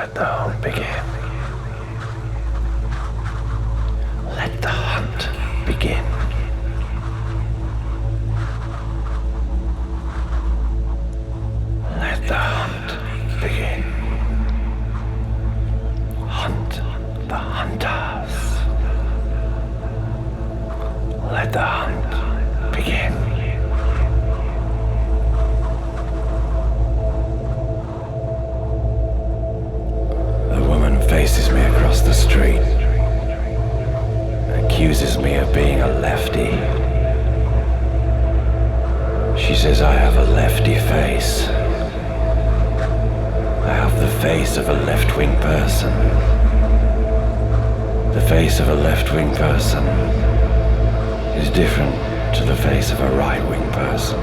Let the hunt begin. Let the hunt begin. Let the hunt begin. Hunt the hunters. Let the hunt begin. The woman faces me across the street, accuses me of being a leftie. She says I have a lefty face. I have the face of a left-wing person. The face of a left-wing person is different to the face of a right-wing person.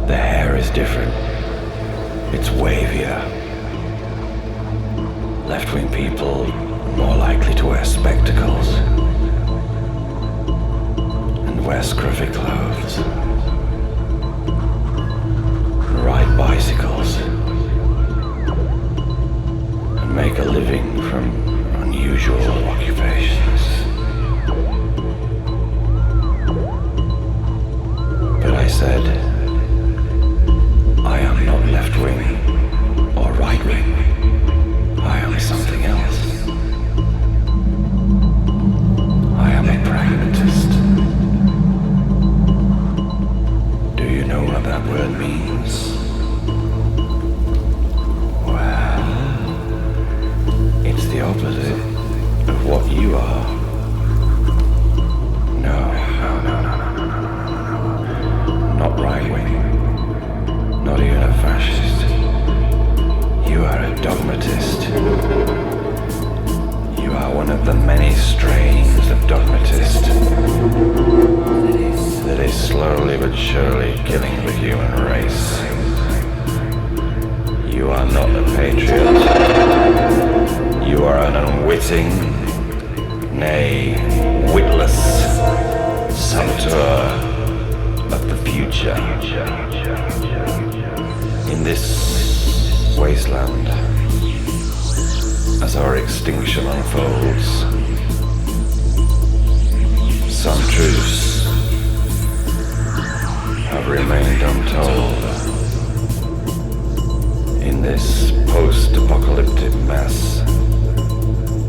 The hair is different. It's wavier. Left-wing people are more likely to wear spectacles and wear scruffy clothes and ride bicycles and make a living from unusual occupations. But I said, I am not left-wing or right-wing. I am something else. I am a pragmatist. Do you know what that word means? Well, it's the opposite of what you are. No. Not right-wing. Not even a fascist. You are a dogmatist. You are one of the many strains of dogmatist that is slowly but surely killing the human race. You are not a patriot. You are an unwitting, nay, witless saboteur of the future. In this wasteland, as our extinction unfolds, some truths have remained untold. In this post-apocalyptic mess,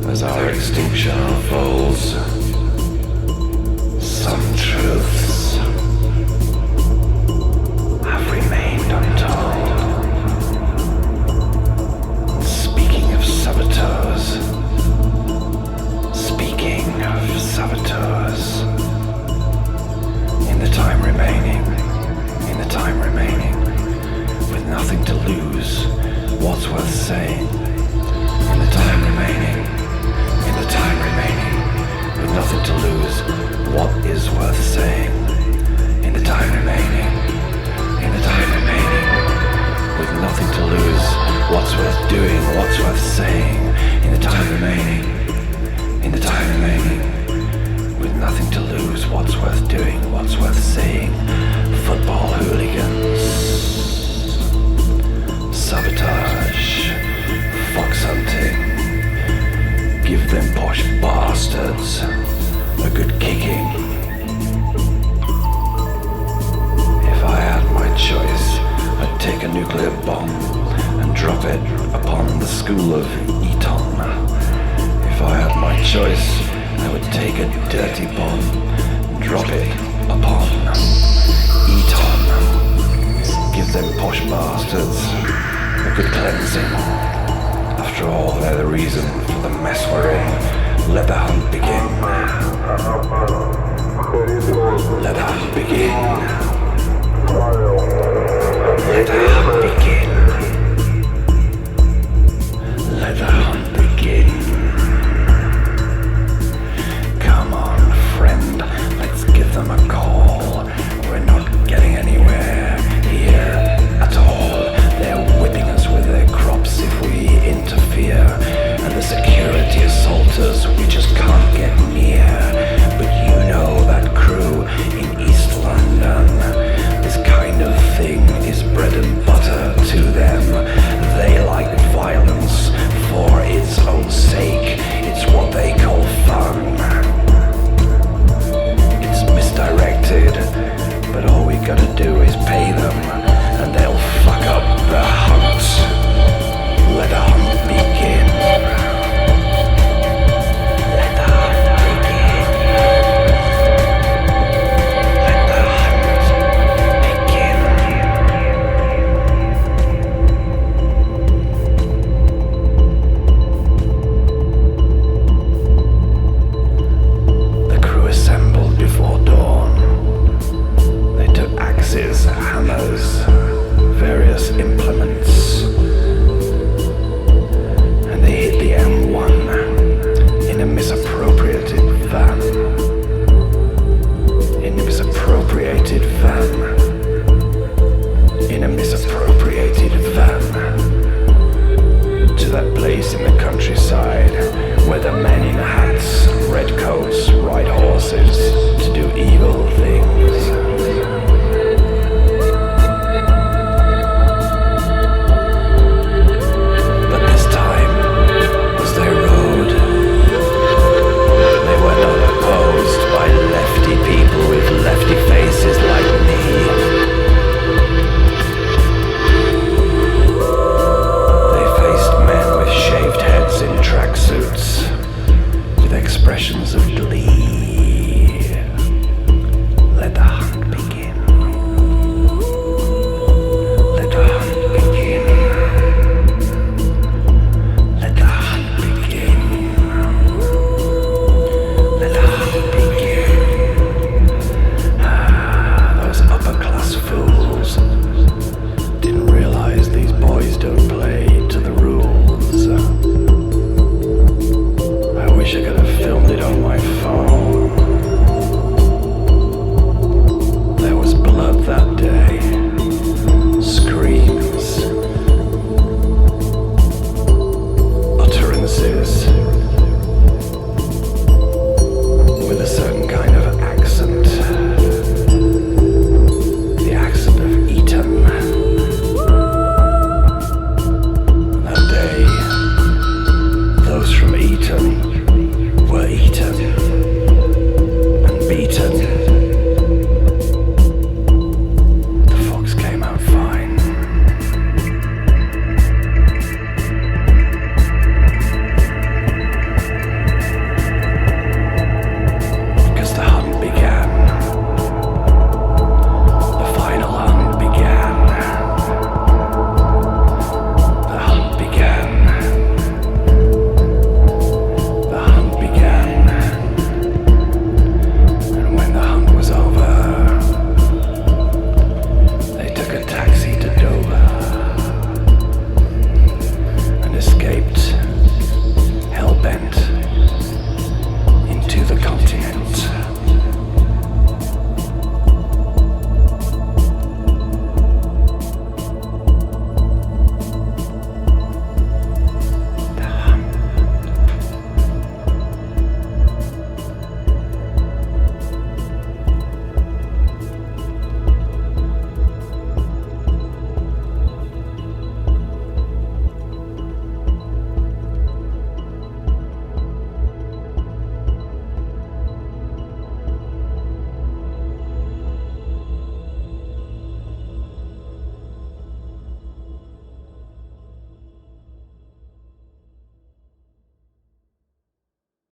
as our extinction unfolds, some truths have remained untold. Saboteurs. In the time remaining, with nothing to lose, what's worth saying? In the time remaining, with nothing to lose, what is worth saying? In the time remaining, with nothing to lose, what's worth doing, what's worth saying? In the time remaining, with nothing to lose, what's worth doing, what's worth saying? Football hooligans, sabotage, fox hunting, give them posh bastards a good kicking. If I had my choice, I'd take a nuclear bomb and drop it upon the school of Eton. If I had my choice, I would take a dirty bomb and drop it upon Eton. Give them posh bastards a good cleansing. After all, they're the reason for the mess we're in. Let the hunt begin.